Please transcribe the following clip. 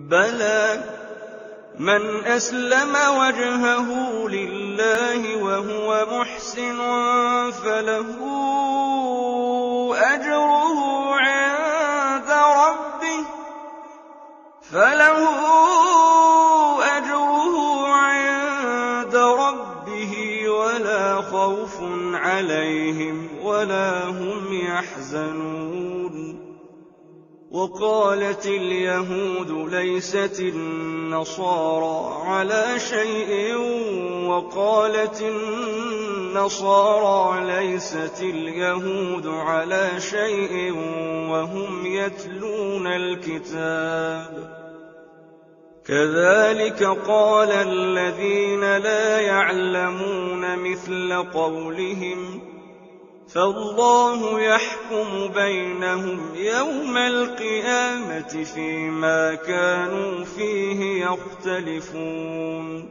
بَلَىٰ مَنْ أَسْلَمَ وَجْهَهُ لِلَّهِ وَهُوَ مُحْسِنٌ فَلَهُ أَجْرُهُ عِندَ رَبِّهِ وَلَا خَوْفٌ عَلَيْهِمْ وَلَا هُمْ يَحْزَنُونَ وَقَالَتِ الْيَهُودُ لَيْسَتِ النَّصَارَىٰ عَلَىٰ شَيْءٍ وَقَالَتِ النَّصَارَىٰ لَيْسَتِ الْيَهُودُ عَلَىٰ شَيْءٍ وَهُمْ يَتْلُونَ الْكِتَابَ كَذَٰلِكَ قَالَ الَّذِينَ لَا يَعْلَمُونَ مِثْلَ قَوْلِهِمْ فَاللَّهُ يَحْكُمُ بَيْنَهُمْ يَوْمَ الْقِيَامَةِ فِيمَا كَانُوا فِيهِ يَخْتَلِفُونَ